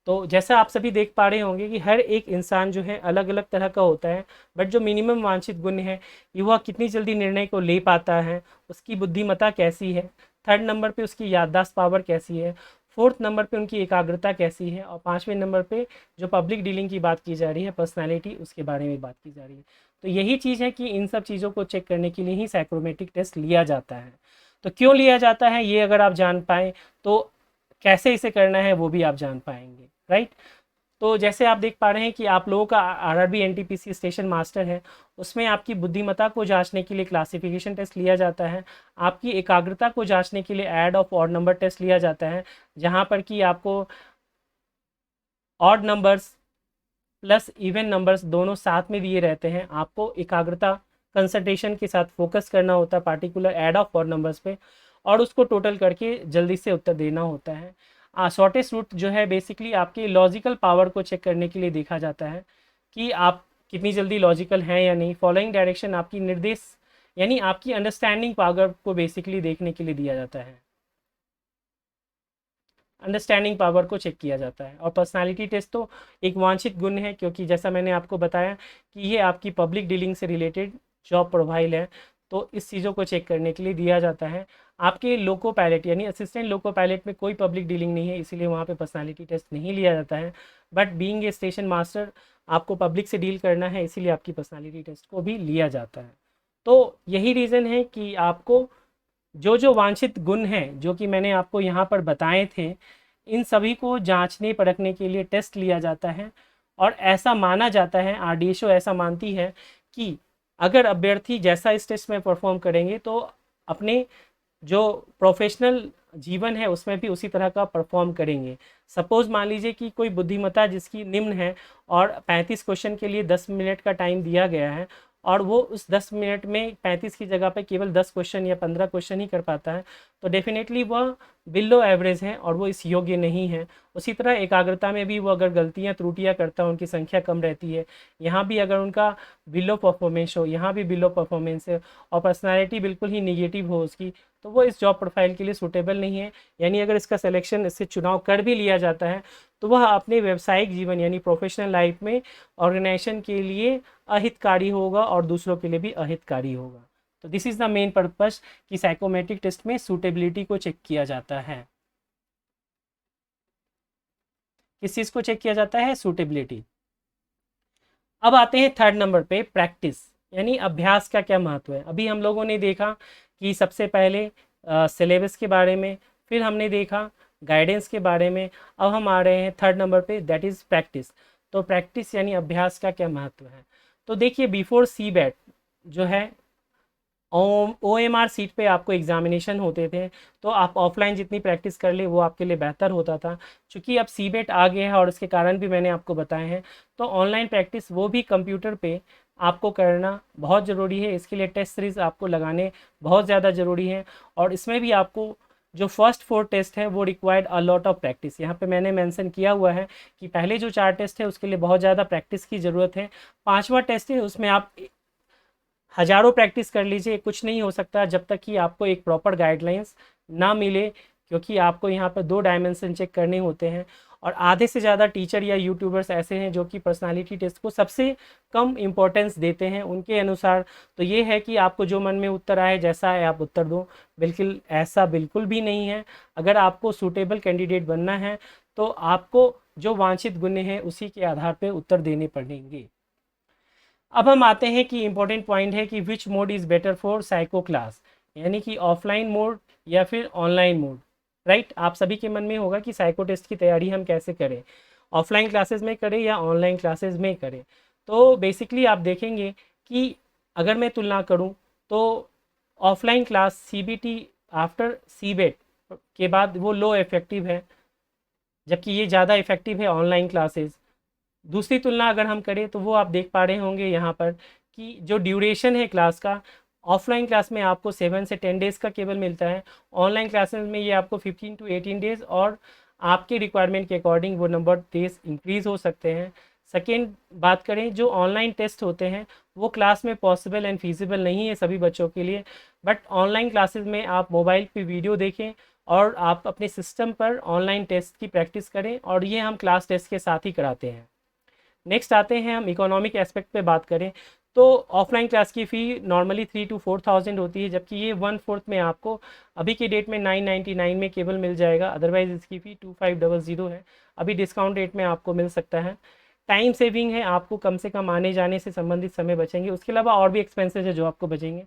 तो जैसा आप सभी देख पा रहे होंगे कि हर एक इंसान जो है अलग अलग तरह का होता है, बट जो मिनिमम वांछित गुण है कि वह कितनी जल्दी निर्णय को ले पाता है, उसकी बुद्धिमत्ता कैसी है, थर्ड नंबर पे उसकी याददाश्त पावर कैसी है, फोर्थ नंबर पे उनकी एकाग्रता कैसी है, और पाँचवें नंबर पे जो पब्लिक डीलिंग की बात की जा रही है, पर्सनैलिटी, उसके बारे में बात की जा रही है। तो यही चीज़ है कि इन सब चीज़ों को चेक करने के लिए ही साइकोमेट्रिक टेस्ट लिया जाता है। तो क्यों लिया जाता है ये अगर आप जान पाएँ तो कैसे इसे करना है वो भी आप जान पाएंगे, राइट। तो जैसे आप देख पा रहे हैं कि आप लोगों का RRB NTPC स्टेशन मास्टर है, उसमें आपकी बुद्धिमत्ता को जांचने के लिए क्लासिफिकेशन टेस्ट लिया जाता है, आपकी एकाग्रता को जांचने के लिए add of odd number test लिया जाता है, जहां पर कि आपको odd numbers plus even numbers दोनों साथ में दिए रहते हैं। आपको एकाग्रता कंसंट्रेशन के साथ फोकस करना होता है particular add of odd numbers पे, और उसको टोटल करके जल्दी से उत्तर देना होता है। शॉर्टेस्ट रूट जो है बेसिकली आपकी लॉजिकल पावर को चेक करने के लिए देखा जाता है कि आप कितनी जल्दी लॉजिकल हैं या नहीं। फॉलोइंग डायरेक्शन आपकी निर्देश यानी आपकी अंडरस्टैंडिंग पावर को बेसिकली देखने के लिए दिया जाता है, अंडरस्टैंडिंग पावर को चेक किया जाता है। और पर्सनालिटी टेस्ट तो एक वांछित गुण है, क्योंकि जैसा मैंने आपको बताया कि ये आपकी पब्लिक डीलिंग से रिलेटेड जॉब प्रोफाइल है, तो इस चीज़ों को चेक करने के लिए दिया जाता है। आपके लोको पायलट यानी असिस्टेंट लोको पायलट में कोई पब्लिक डीलिंग नहीं है, इसीलिए वहाँ पे पर्सनालिटी टेस्ट नहीं लिया जाता है। But being a station master आपको पब्लिक से डील करना है, इसीलिए आपकी पर्सनालिटी टेस्ट को भी लिया जाता है। तो यही रीज़न है कि आपको जो जो वांछित गुण हैं जो कि मैंने आपको यहाँ पर बताए थे, इन सभी को जांचने परखने के लिए टेस्ट लिया जाता है। और ऐसा माना जाता है, RDSO ऐसा मानती है कि अगर अभ्यर्थी जैसा इस टेस्ट में परफॉर्म करेंगे तो अपने जो प्रोफेशनल जीवन है उसमें भी उसी तरह का परफॉर्म करेंगे। सपोज मान लीजिए कि कोई बुद्धिमत्ता जिसकी निम्न है और 35 क्वेश्चन के लिए 10 मिनट का टाइम दिया गया है और वो उस 10 मिनट में 35 की जगह पे केवल 10 क्वेश्चन या 15 क्वेश्चन ही कर पाता है, तो डेफिनेटली वह बिलो एवरेज है और वो इस योग्य नहीं है। उसी तरह एकाग्रता में भी वो अगर गलतियां त्रुटियां करता है, उनकी संख्या कम रहती है, यहाँ भी अगर उनका बिलो परफॉर्मेंस हो, यहाँ भी बिलो परफॉर्मेंस है और पर्सनालिटी बिल्कुल ही निगेटिव हो उसकी, तो वो इस जॉब प्रोफाइल के लिए सूटेबल नहीं है। यानी अगर इसका सिलेक्शन, इससे चुनाव कर भी लिया जाता है तो वह अपने व्यावसायिक जीवन यानी प्रोफेशनल लाइफ में ऑर्गेनाइजेशन के लिए अहितकारी होगा और दूसरों के लिए भी अहितकारी होगा। तो this is the main purpose कि साइकोमेट्रिक टेस्ट में सूटेबिलिटी को चेक किया जाता है। किस चीज़ को चेक किया जाता है? सूटेबिलिटी। अब आते हैं थर्ड नंबर पे, प्रैक्टिस यानी अभ्यास का क्या महत्व है। अभी हम लोगों ने देखा कि सबसे पहले सिलेबस के बारे में, फिर हमने देखा गाइडेंस के बारे में, अब हम आ रहे हैं थर्ड नंबर पे, दैट इज़ प्रैक्टिस। तो प्रैक्टिस यानी अभ्यास का क्या महत्व है। तो देखिए, बिफोर सी बैट जो है, OMR सीट पे आपको एग्जामिनेशन होते थे, तो आप ऑफलाइन जितनी प्रैक्टिस कर ले वो आपके लिए बेहतर होता था। चूँकि अब सीबेट आ गया है और इसके कारण भी मैंने आपको बताए हैं, तो ऑनलाइन प्रैक्टिस वो भी कंप्यूटर पे आपको करना बहुत ज़रूरी है। इसके लिए टेस्ट सीरीज़ आपको लगाने बहुत ज़्यादा ज़रूरी है और इसमें भी आपको जो फर्स्ट 4 टेस्ट है वो required a lot of practice. यहाँ पे मैंने मेंशन किया हुआ है कि पहले जो 4 टेस्ट है उसके लिए बहुत ज़्यादा प्रैक्टिस की ज़रूरत है। 5वां टेस्ट है उसमें आप हज़ारों प्रैक्टिस कर लीजिए, कुछ नहीं हो सकता जब तक कि आपको एक प्रॉपर गाइडलाइंस ना मिले, क्योंकि आपको यहाँ पर 2 डायमेंशन चेक करने होते हैं और आधे से ज़्यादा टीचर या यूट्यूबर्स ऐसे हैं जो कि पर्सनालिटी टेस्ट को सबसे कम इम्पोर्टेंस देते हैं उनके अनुसार। तो ये है कि आपको जो मन में उत्तर आए, जैसा है आप उत्तर दो, बिल्कुल ऐसा बिल्कुल भी नहीं है। अगर आपको सूटेबल कैंडिडेट बनना है तो आपको जो वांछित गुण हैं उसी के आधार पर उत्तर देने पड़ेंगे। अब हम आते हैं कि इम्पोर्टेंट पॉइंट है कि which mode is better for psycho class, यानी कि ऑफलाइन मोड या फिर ऑनलाइन मोड। राइट, आप सभी के मन में होगा कि साइको टेस्ट की तैयारी हम कैसे करें, ऑफलाइन क्लासेस में करें या ऑनलाइन क्लासेस में करें। तो बेसिकली आप देखेंगे कि अगर मैं तुलना करूं तो offline class CBT after seabed के बाद वो लो इफेक्टिव है, जबकि ये ज़्यादा इफेक्टिव है ऑनलाइन क्लासेस। दूसरी तुलना अगर हम करें तो वो आप देख पा रहे होंगे यहाँ पर कि जो ड्यूरेशन है क्लास का, ऑफलाइन क्लास में आपको 7 से 10 डेज़ का केवल मिलता है, ऑनलाइन क्लासेस में ये आपको 15 to 18 डेज़ और आपके रिक्वायरमेंट के अकॉर्डिंग वो नंबर डेज इंक्रीज़ हो सकते हैं। सेकेंड बात करें, जो ऑनलाइन टेस्ट होते हैं वो क्लास में पॉसिबल एंड फीजिबल नहीं है सभी बच्चों के लिए, बट ऑनलाइन क्लासेस में आप मोबाइल पे वीडियो देखें और आप अपने सिस्टम पर ऑनलाइन टेस्ट की प्रैक्टिस करें, और ये हम क्लास टेस्ट के साथ ही कराते हैं। नेक्स्ट आते हैं हम इकोनॉमिक एस्पेक्ट पे बात करें तो ऑफलाइन क्लास की फ़ी नॉर्मली 3 to 4 थाउजेंड होती है, जबकि ये 1/4 में आपको अभी के डेट में 999 में केवल मिल जाएगा। अदरवाइज़ इसकी फ़ी 2500 है, अभी डिस्काउंट रेट में आपको मिल सकता है। टाइम सेविंग है, आपको कम से कम आने जाने से संबंधित समय बचेंगे, उसके अलावा और भी एक्सपेंसेस है जो आपको बचेंगे।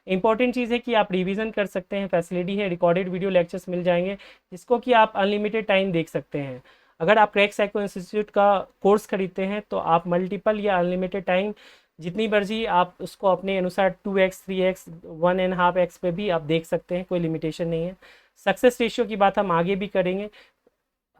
इंपॉर्टेंट चीज़ है कि आप रिवीजन कर सकते हैं, फैसिलिटी है, रिकॉर्डेड वीडियो लेक्चर्स मिल जाएंगे जिसको कि आप अनलिमिटेड टाइम देख सकते हैं। अगर आप क्रैक साइको इंस्टीट्यूट का कोर्स खरीदते हैं तो आप मल्टीपल या अनलिमिटेड टाइम जितनी मर्जी आप उसको अपने अनुसार 2x 3x 1.5x पे भी आप देख सकते हैं, कोई लिमिटेशन नहीं है। सक्सेस रेशियो की बात हम आगे भी करेंगे,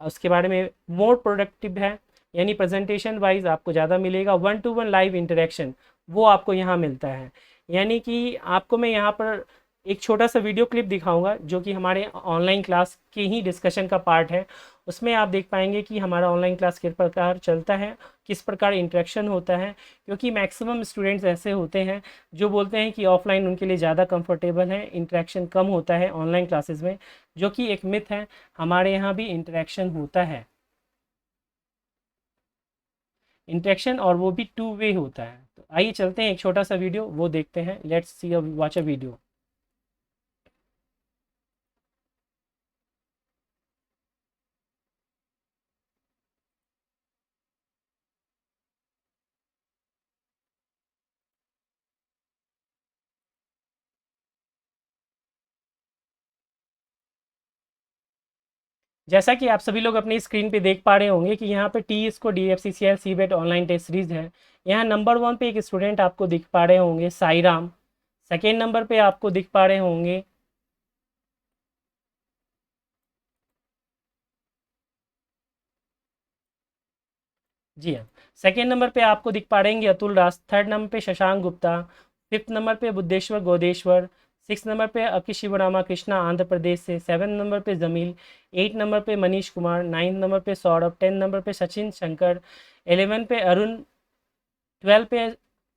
उसके बारे में। मोर प्रोडक्टिव है, यानी प्रेजेंटेशन वाइज आपको ज़्यादा मिलेगा। 1-to-1 लाइव इंटरेक्शन वो आपको यहाँ मिलता है, यानी कि आपको मैं यहाँ पर एक छोटा सा वीडियो क्लिप दिखाऊंगा जो कि हमारे ऑनलाइन क्लास के ही डिस्कशन का पार्ट है। उसमें आप देख पाएंगे कि हमारा ऑनलाइन क्लास किस प्रकार चलता है, किस प्रकार इंटरेक्शन होता है, क्योंकि मैक्सिमम स्टूडेंट्स ऐसे होते हैं जो बोलते हैं कि ऑफलाइन उनके लिए ज़्यादा कंफर्टेबल है, इंटरेक्शन कम होता है ऑनलाइन क्लासेस में, जो कि एक मिथ है। हमारे यहाँ भी इंटरेक्शन होता है, इंटरेक्शन, और वो भी 2 वे होता है। तो आइए चलते हैं एक छोटा सा वीडियो वो देखते हैं। Let's see watch a video. जैसा कि आप सभी लोग अपनी स्क्रीन पे देख पा रहे होंगे कि यहाँ पे टी इसको DFCCL seabed online test series है। यहाँ नंबर 1 पे एक स्टूडेंट आपको दिख पा रहे होंगे साईराम, सेकेंड नंबर पे आपको दिख पा रहे होंगे जी हाँ, सेकेंड नंबर पे आपको दिख पा रहेंगे अतुल राज, थर्ड नंबर पे शशांक गुप्ता, फिफ्थ नंबर पे बुद्धेश्वर गोदेश्वर, सिक्स नंबर पे अकी शिवरामा कृष्णा आंध्र प्रदेश से, सेवन नंबर पे जमील, एट नंबर पे मनीष कुमार, नाइन्थ नंबर पे सौरभ, टेन नंबर पे सचिन शंकर, 11 पे अरुण, 12 पे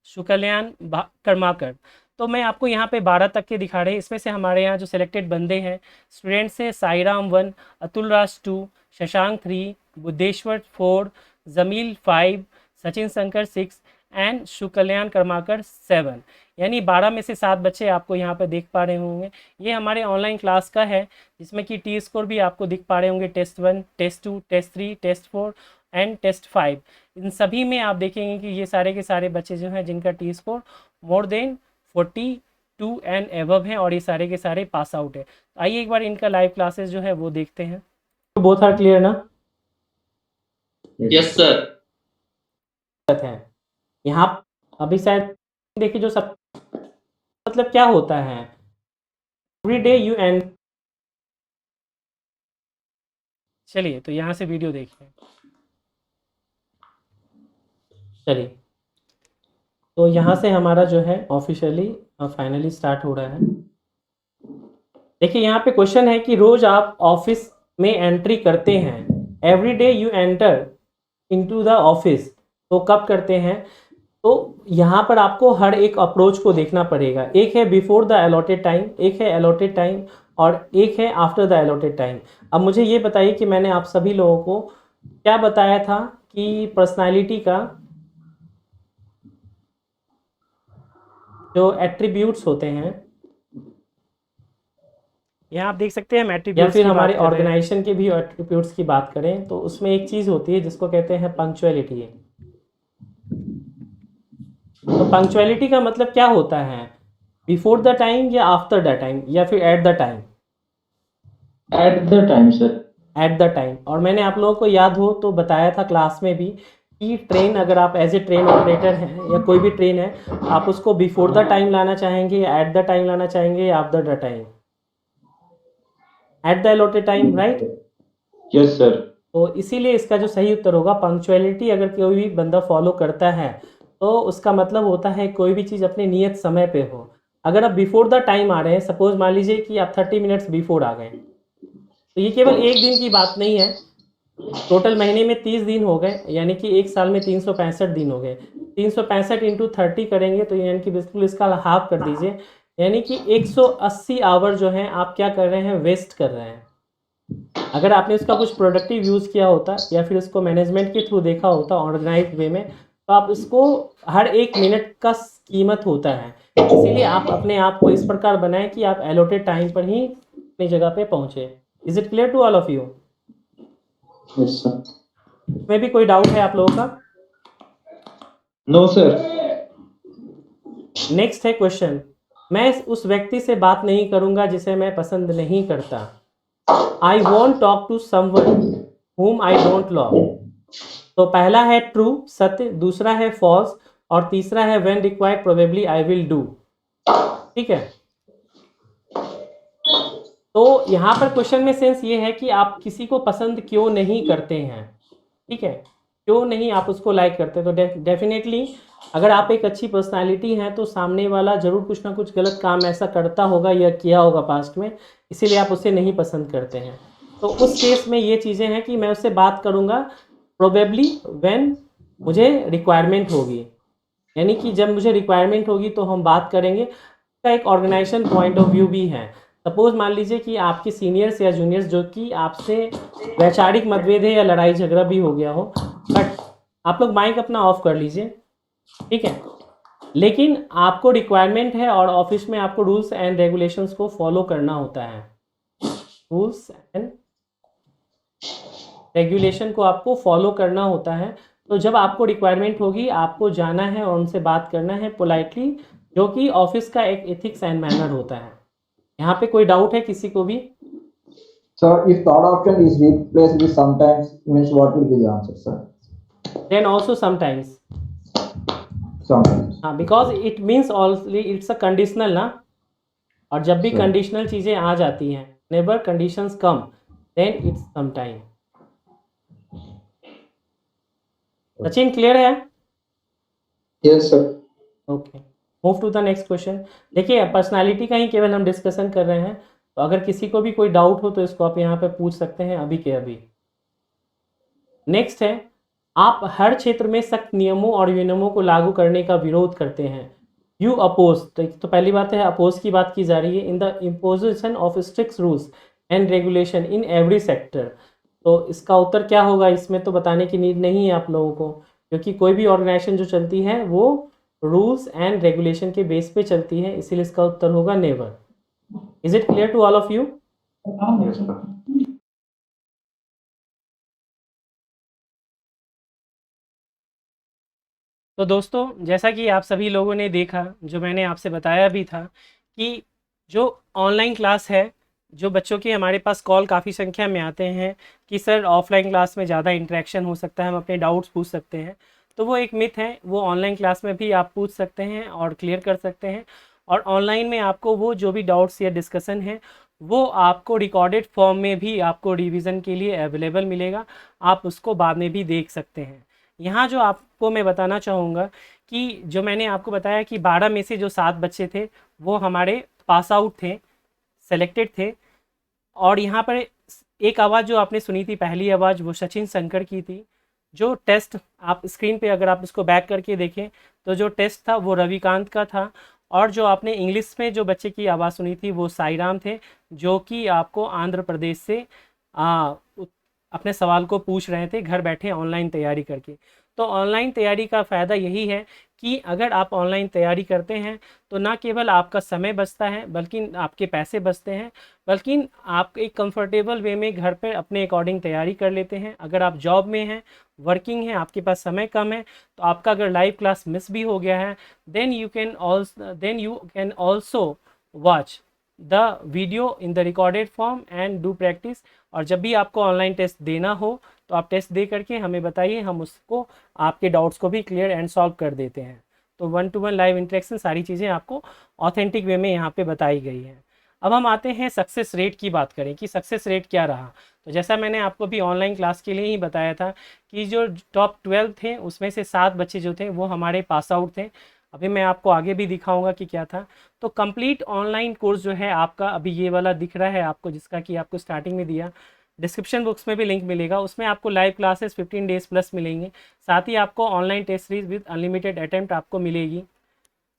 शुकल्यान कर्माकर। तो मैं आपको यहाँ पे 12 तक के दिखा रहे हैं। इसमें से हमारे यहाँ जो सिलेक्टेड बंदे हैं स्टूडेंट्स हैं साईराम 1, अतुल राज 2, शशांक 3, बुद्धेश्वर 4, जमील 5, सचिन शंकर 6 एंड शुकल्यान कर्माकर 7। यानी 12 में से 7 बच्चे आपको यहाँ पर देख पा रहे होंगे। ये हमारे ऑनलाइन क्लास का है जिसमें कि टी स्कोर भी आपको दिख पा रहे होंगे, test 1, test 2, test 3, test 4 and test 5। इन सभी में आप देखेंगे कि ये सारे के सारे बच्चे जो हैं जिनका T score more than 42 and above हैं और ये सारे के सारे पास आउट है। तो आइए एक बार इनका लाइव क्लासेस जो है वो देखते हैं। बोथ आर क्लियर ना? Yes sir. है यहाँ अभी शायद देखिए जो सब मतलब क्या होता है, एवरी डे यू एंड। चलिए तो यहाँ से वीडियो देखिए। चलिए तो यहाँ से हमारा जो है ऑफिशियली फाइनली स्टार्ट हो रहा है। देखिए यहाँ पे क्वेश्चन है कि रोज आप ऑफिस में एंट्री करते हैं, every day you enter into the office, तो कब करते हैं? तो यहाँ पर आपको हर एक अप्रोच को देखना पड़ेगा। एक है बिफोर द अलॉटेड टाइम, एक है अलॉटेड टाइम और एक है आफ्टर द अलॉटेड टाइम। अब मुझे ये बताइए कि मैंने आप सभी लोगों को क्या बताया था कि पर्सनालिटी का जो एट्रीब्यूट्स होते हैं, यहाँ आप देख सकते हैं या फिर हमारे ऑर्गेनाइजेशन के भी एट्रीब्यूट्स की बात करें तो उसमें एक चीज़ होती है जिसको कहते हैं पंक्चुअलिटी। तो पंक्चुअलिटी का मतलब क्या होता है? बिफोर द टाइम या आफ्टर द टाइम या फिर at the time? At the time sir. At the time. और मैंने आप लोगों को याद हो तो बताया था क्लास में भी कि ट्रेन अगर आप एज ए ट्रेन ऑपरेटर हैं या कोई भी ट्रेन है, आप उसको बिफोर द टाइम लाना चाहेंगे या एट द टाइम लाना चाहेंगे या after the time? At the allotted time, right? Yes sir. तो इसीलिए इसका जो सही उत्तर होगा पंक्चुअलिटी अगर कोई भी बंदा फॉलो करता है तो उसका मतलब होता है कोई भी चीज़ अपने नियत समय पे हो। अगर आप बिफोर द टाइम आ रहे हैं, सपोज मान लीजिए कि आप 30 मिनट्स बिफोर आ गए, तो ये केवल एक दिन की बात नहीं है, टोटल महीने में 30 दिन हो गए, यानी कि एक साल में 365 दिन हो गए। 365 इंटू 30 करेंगे तो यानी कि बिल्कुल इसका हाफ कर दीजिए, यानी कि 180 आवर जो है आप क्या कर रहे हैं, वेस्ट कर रहे हैं। अगर आपने उसका कुछ प्रोडक्टिव यूज़ किया होता या फिर उसको मैनेजमेंट के थ्रू देखा होता ऑर्गेनाइज वे में, तो आप इसको हर एक मिनट का कीमत होता है। इसीलिए आप अपने आप को इस प्रकार बनाएं कि आप एलोटेड टाइम पर ही अपनी जगह पे पहुंचे। Is it clear to all of you? Yes sir. में भी कोई डाउट है आप लोगों का? No sir. नेक्स्ट है क्वेश्चन, मैं उस व्यक्ति से बात नहीं करूंगा जिसे मैं पसंद नहीं करता। I won't talk to someone whom I don't love। तो पहला है ट्रू सत्य, दूसरा है फॉल्स और तीसरा है when required probably I will do। ठीक है, तो यहाँ पर क्वेश्चन में सेंस ये है कि आप किसी को पसंद क्यों नहीं करते हैं। ठीक है, क्यों नहीं आप उसको लाइक करते? तो डेफिनेटली अगर आप एक अच्छी पर्सनालिटी हैं तो सामने वाला जरूर कुछ ना कुछ गलत काम ऐसा करता होगा या किया होगा पास्ट में, इसीलिए आप उसे नहीं पसंद करते हैं। तो उस केस में ये चीज़ें हैं कि मैं उससे बात करूँगा प्रोबेबली व्हेन मुझे रिक्वायरमेंट होगी, यानी कि जब मुझे रिक्वायरमेंट होगी तो हम बात करेंगे। का एक ऑर्गेनाइजेशन पॉइंट ऑफ व्यू भी है। सपोज मान लीजिए कि आपके सीनियर्स या जूनियर्स जो कि आपसे वैचारिक मतभेद है या लड़ाई झगड़ा भी हो गया हो, बट आप लोग माइक अपना ऑफ कर लीजिए, ठीक है, लेकिन आपको रिक्वायरमेंट है और ऑफिस में आपको रूल्स एंड रेगुलेशंस को फॉलो करना होता है। रूल्स एंड रेगुलेशन को आपको फॉलो करना होता है। तो जब आपको रिक्वायरमेंट होगी आपको जाना है और उनसे बात करना है पोलाइटली, जो कि ऑफिस का एक एथिक्स एंड मैनर होता है। यहाँ पे कोई डाउट है किसी को भी? So if third option is replaced with sometimes, means what will be the answer, sir? Then also sometimes. Sometimes. हाँ, because it means also it's a conditional ना, और जब भी Sir. कंडीशनल चीज़ें आ जाती हैं, never conditions come, then it's some time. Sachin clear है? Yes, sir. Okay, move to the next question. देखिए, पर्सनालिटी का ही केवल हम डिस्कशन कर रहे हैं, तो अगर किसी को भी कोई डाउट हो तो इसको आप यहाँ पे पूछ सकते हैं अभी के अभी। नेक्स्ट है, आप हर क्षेत्र में सख्त नियमों और विनियमों को लागू करने का विरोध करते हैं। यू अपोज, तो पहली बात है अपोज की बात की जा रही है, in the imposition of strict rules and regulation in every sector. तो इसका उत्तर क्या होगा, इसमें तो बताने की नीड नहीं है आप लोगों को, क्योंकि कोई भी ऑर्गेनाइजेशन जो चलती है वो रूल्स एंड रेगुलेशन के बेस पे चलती है, इसीलिए इसका उत्तर होगा never. Is it clear to all of you? Yes, sir. तो दोस्तों, जैसा कि आप सभी लोगों ने देखा, जो मैंने आपसे बताया भी था, कि जो ऑनलाइन क्लास है, जो बच्चों की हमारे पास कॉल काफ़ी संख्या में आते हैं कि सर ऑफलाइन क्लास में ज़्यादा इंटरेक्शन हो सकता है, हम अपने डाउट्स पूछ सकते हैं, तो वो एक मिथ है। वो ऑनलाइन क्लास में भी आप पूछ सकते हैं और क्लियर कर सकते हैं, और ऑनलाइन में आपको वो जो भी डाउट्स या डिस्कशन है वो आपको रिकॉर्डेड फॉर्म में भी आपको रिवीजन के लिए अवेलेबल मिलेगा, आप उसको बाद में भी देख सकते हैं। यहाँ जो आपको मैं बताना चाहूँगा कि जो मैंने आपको बताया कि 12 में से जो 7 बच्चे थे वो हमारे पास आउट थे, सेलेक्टेड थे, और यहाँ पर एक आवाज़ जो आपने सुनी थी, पहली आवाज़, वो सचिन शंकर की थी। जो टेस्ट आप स्क्रीन पे अगर आप इसको बैक करके देखें तो जो टेस्ट था वो रविकांत का था, और जो आपने इंग्लिश में जो बच्चे की आवाज़ सुनी थी वो साईराम थे, जो कि आपको आंध्र प्रदेश से अपने सवाल को पूछ रहे थे घर बैठे ऑनलाइन तैयारी करके। तो ऑनलाइन तैयारी का फ़ायदा यही है कि अगर आप ऑनलाइन तैयारी करते हैं तो ना केवल आपका समय बचता है बल्कि आपके पैसे बचते हैं, बल्कि आप एक कंफर्टेबल वे में घर पर अपने अकॉर्डिंग तैयारी कर लेते हैं। अगर आप जॉब में हैं, वर्किंग है, आपके पास समय कम है, तो आपका अगर लाइव क्लास मिस भी हो गया है, then you can also watch the video in the recorded form and do practice. और जब भी आपको ऑनलाइन टेस्ट देना हो तो आप टेस्ट दे करके हमें बताइए, हम उसको आपके डाउट्स को भी क्लियर एंड सॉल्व कर देते हैं। तो 1-to-1 लाइव इंटरेक्शन, सारी चीज़ें आपको ऑथेंटिक वे में यहाँ पे बताई गई हैं। अब हम आते हैं सक्सेस रेट की बात करें कि सक्सेस रेट क्या रहा। तो जैसा मैंने आपको भी ऑनलाइन क्लास के लिए ही बताया था कि जो टॉप 12 थे उसमें से 7 बच्चे जो थे वो हमारे पास आउट थे। अभी मैं आपको आगे भी दिखाऊंगा कि क्या था। तो कंप्लीट ऑनलाइन कोर्स जो है आपका, अभी ये वाला दिख रहा है आपको, जिसका कि आपको स्टार्टिंग में दिया, डिस्क्रिप्शन बॉक्स में भी लिंक मिलेगा, उसमें आपको लाइव क्लासेस 15 डेज प्लस मिलेंगे, साथ ही आपको online test series with unlimited attempt आपको मिलेगी।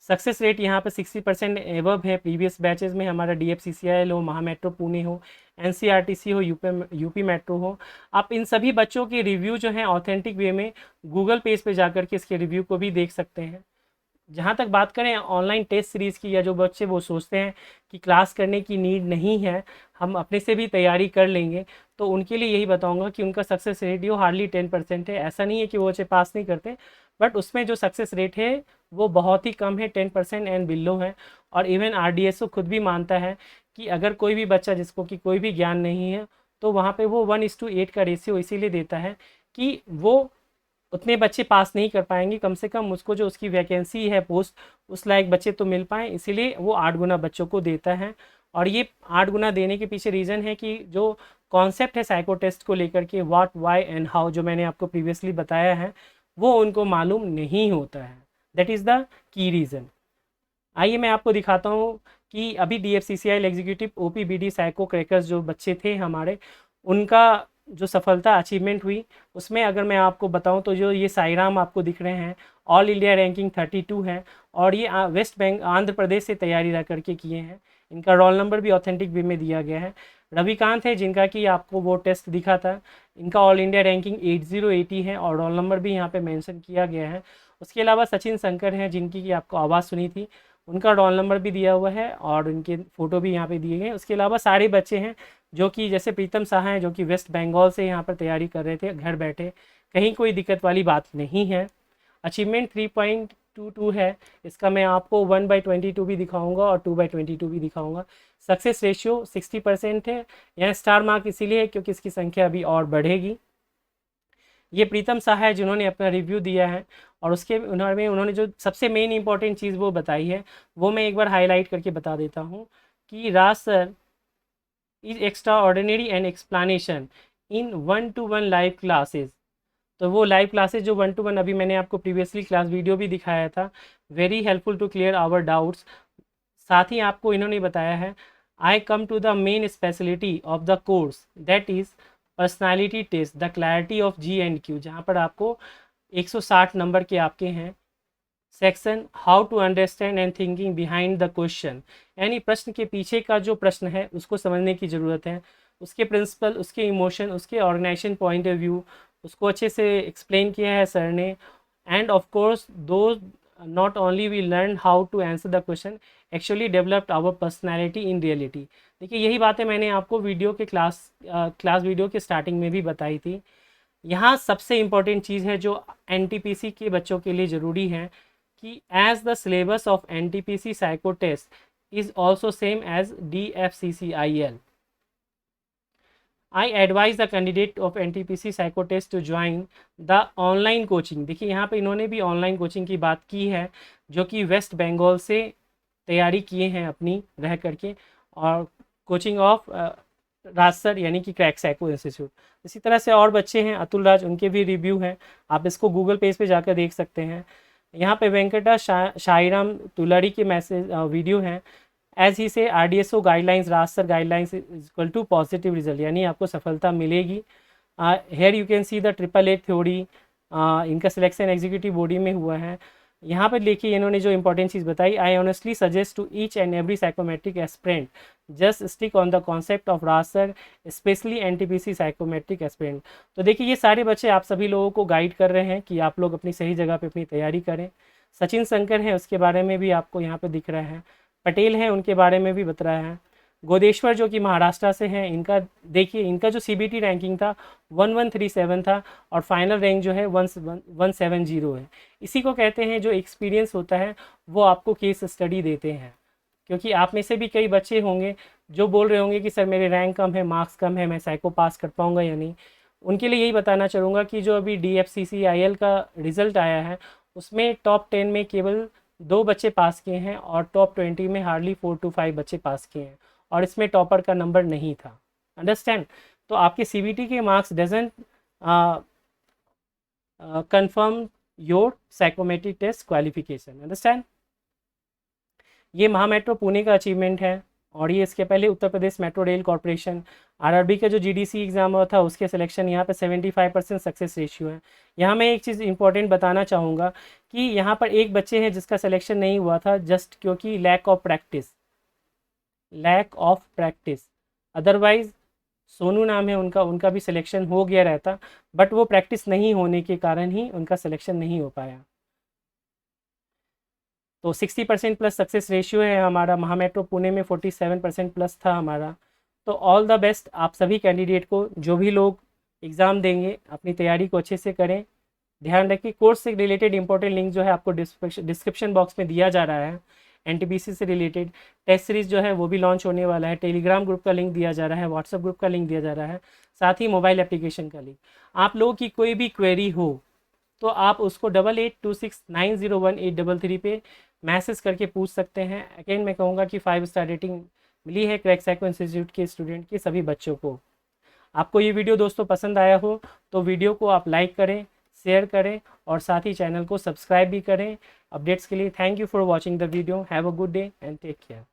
सक्सेस रेट यहाँ पे 60% एबव है। प्रीवियस बैचेस में हमारा DFCCIL हो, महामेट्रो पुणे हो, NCRTC हो, यूपी मेट्रो हो, आप इन सभी बच्चों के रिव्यू जो हैं ऑथेंटिक वे में गूगल पेज पे जाकर के इसके रिव्यू को भी देख सकते हैं। जहाँ तक बात करें ऑनलाइन टेस्ट सीरीज़ की, या जो बच्चे वो सोचते हैं कि क्लास करने की नीड नहीं है, हम अपने से भी तैयारी कर लेंगे, तो उनके लिए यही बताऊंगा कि उनका सक्सेस रेट हार्डली 10% है। ऐसा नहीं है कि वो बच्चे पास नहीं करते, बट उसमें जो सक्सेस रेट है वो बहुत ही कम है, 10% एंड बिलो है। और इवन RDSO खुद भी मानता है कि अगर कोई भी बच्चा जिसको कि कोई भी ज्ञान नहीं है, तो वहाँ पे वो 1:8 का रेशियो इसीलिए देता है कि वो उतने बच्चे पास नहीं कर पाएंगे, कम से कम उसको जो उसकी वैकेंसी है पोस्ट, उस लायक बच्चे तो मिल पाएँ, इसीलिए वो 8 गुना बच्चों को देता है। और ये 8 गुना देने के पीछे रीज़न है कि जो कॉन्सेप्ट है साइको टेस्ट को लेकर के, व्हाट, वाई एंड हाउ, जो मैंने आपको प्रीवियसली बताया है, वो उनको मालूम नहीं होता है। That is the key reason. आइए मैं आपको दिखाता हूँ कि अभी DFCCIL executive OPBD psycho crackers जो बच्चे थे हमारे, उनका जो सफलता अचीवमेंट हुई, उसमें अगर मैं आपको बताऊं तो जो ये साईराम आपको दिख रहे हैं, ऑल इंडिया रैंकिंग 32 है, और ये वेस्ट बंगाल आंध्र प्रदेश से तैयारी रह करके किए हैं। इनका रोल नंबर भी ऑथेंटिक वे में दिया गया है। रविकांत है जिनका कि आपको वो टेस्ट दिखा था, इनका ऑल इंडिया रैंकिंग 8080 है और रोल नंबर भी यहाँ पे मेंशन किया गया है। उसके अलावा सचिन शंकर हैं जिनकी कि आपको आवाज़ सुनी थी, उनका रोल नंबर भी दिया हुआ है और उनके फ़ोटो भी यहाँ पे दिए गए हैं। उसके अलावा सारे बच्चे हैं जो कि जैसे प्रीतम शाह हैं जो कि वेस्ट बंगाल से यहाँ पर तैयारी कर रहे थे घर बैठे, कहीं कोई दिक्कत वाली बात नहीं है। अचीवमेंट 2:2 है, इसका मैं आपको 1/22 भी दिखाऊंगा और 2/22 भी दिखाऊंगा। सक्सेस रेशियो 60% है। यहाँ स्टार मार्क इसीलिए है क्योंकि इसकी संख्या अभी और बढ़ेगी। ये प्रीतम शाह है जिन्होंने अपना रिव्यू दिया है और उसके उन्होंने जो सबसे मेन इंपॉर्टेंट चीज़ वो बताई है वो मैं एक बार हाईलाइट करके बता देता हूँ कि Raj sir is extraordinary and explanation in 1-to-1 live classes. तो वो लाइव क्लासेस जो 1-to-1 अभी मैंने आपको प्रीवियसली क्लास वीडियो भी दिखाया था, very helpful to clear our doubts. साथ ही आपको इन्होंने बताया है I come to the main speciality of the course that is personality test the clarity of G&Q, जहाँ पर आपको 160 नंबर के आपके हैं section how to understand and thinking behind the question, यानी प्रश्न के पीछे का जो प्रश्न है उसको समझने की ज़रूरत है, उसके प्रिंसिपल, उसके इमोशन, उसके ऑर्गेनाइजेशन पॉइंट ऑफ व्यू, उसको अच्छे से एक्सप्लेन किया है सर ने। And of course though not only we learn how to answer the question, actually developed our personality in reality. देखिए यही बातें मैंने आपको वीडियो के क्लास वीडियो के स्टार्टिंग में भी बताई थी। यहाँ सबसे इम्पॉर्टेंट चीज़ है जो NTPC के बच्चों के लिए ज़रूरी है कि as the syllabus of NTPC psycho test is also same as DFCCIL, I advise the candidate of NTPC psycho test to join the online coaching. देखिए यहाँ पे इन्होंने भी ऑनलाइन कोचिंग की बात की है जो कि वेस्ट बंगाल से तैयारी किए हैं अपनी रह करके, और कोचिंग ऑफ राज सर यानी कि क्रैक साइको इंस्टीट्यूट। इसी तरह से और बच्चे हैं अतुल राज, उनके भी रिव्यू हैं, आप इसको गूगल पेज पे जाकर देख सकते हैं। यहाँ पे वेंकटा शाईराम तुलाड़ी के मैसेज वीडियो हैं एज ही से RDSO guidelines Raj sir guidelines equal to positive result, यानी आपको सफलता मिलेगी। Here you can see the 888 theory, इनका सिलेक्शन एग्जीक्यूटिव बॉडी में हुआ है। यहाँ पर देखिए इन्होंने जो इंपॉर्टेंट चीज़ बताई, I honestly suggest to each and every psychometric aspirant just stick on the concept of Raj sir, specially NTPC psychometric aspirant. तो देखिए ये सारे बच्चे आप सभी लोगों को गाइड कर रहे हैं कि आप लोग अपनी सही जगह पे अपनी तैयारी करें। सचिन शंकर हैं, उसके बारे में भी आपको यहाँ पे दिख रहा है, पटेल हैं, उनके बारे में भी बता रहा है, गोदेश्वर जो कि महाराष्ट्र से हैं, इनका देखिए इनका जो CBT रैंकिंग था 1137 था और फाइनल रैंक जो है 170 है। इसी को कहते हैं जो एक्सपीरियंस होता है वो आपको केस स्टडी देते हैं, क्योंकि आप में से भी कई बच्चे होंगे जो बोल रहे होंगे कि सर मेरे रैंक कम है, मार्क्स कम है, मैं साइको पास कर पाऊँगा या नहीं। उनके लिए यही बताना चाहूँगा कि जो अभी DFCCIL का रिज़ल्ट आया है उसमें टॉप 10 में केवल 2 बच्चे पास किए हैं और टॉप 20 में हार्डली 4 to 5 बच्चे पास किए हैं, और इसमें टॉपर का नंबर नहीं था। अंडरस्टैंड? तो आपके CBT के marks doesn't confirm your psychometric test qualification. Understand? ये महामेट्रो पुणे का अचीवमेंट है, और ये इसके पहले Uttar Pradesh metro rail corporation RRB का जो GDC एग्ज़ाम हुआ था उसके सिलेक्शन यहाँ पे 75% सक्सेस रेशियो है। यहाँ मैं एक चीज़ इंपॉर्टेंट बताना चाहूँगा कि यहाँ पर एक बच्चे हैं जिसका सिलेक्शन नहीं हुआ था जस्ट क्योंकि lack of practice, otherwise Sonu नाम है उनका भी सिलेक्शन हो गया रहता, बट वो प्रैक्टिस नहीं होने के कारण ही उनका सिलेक्शन नहीं हो पाया। तो 60% प्लस सक्सेस रेशियो है हमारा, महामेट्रो पुणे में 47% प्लस था हमारा। तो ऑल द बेस्ट आप सभी कैंडिडेट को, जो भी लोग एग्ज़ाम देंगे अपनी तैयारी को अच्छे से करें। ध्यान रखिए कोर्स से रिलेटेड इंपॉर्टेंट लिंक जो है आपको डिस्क्रिप्शन बॉक्स में दिया जा रहा है। NTPC से रिलेटेड टेस्ट सीरीज़ जो है वो भी लॉन्च होने वाला है, टेलीग्राम ग्रुप का लिंक दिया जा रहा है, व्हाट्सएप ग्रुप का लिंक दिया जा रहा है, साथ ही मोबाइल एप्लीकेशन का लिंक। आप लोगों की कोई भी क्वेरी हो तो आप उसको 8826901833 पे मैसेज करके पूछ सकते हैं। अगेन मैं कहूँगा कि 5 स्टार रेटिंग मिली है क्रैक साइको इंस्टीट्यूट के स्टूडेंट के सभी बच्चों को। आपको ये वीडियो दोस्तों पसंद आया हो तो वीडियो को आप लाइक करें, शेयर करें और साथ ही चैनल को सब्सक्राइब भी करें अपडेट्स के लिए। Thank you for watching the video. Have a good day and take care.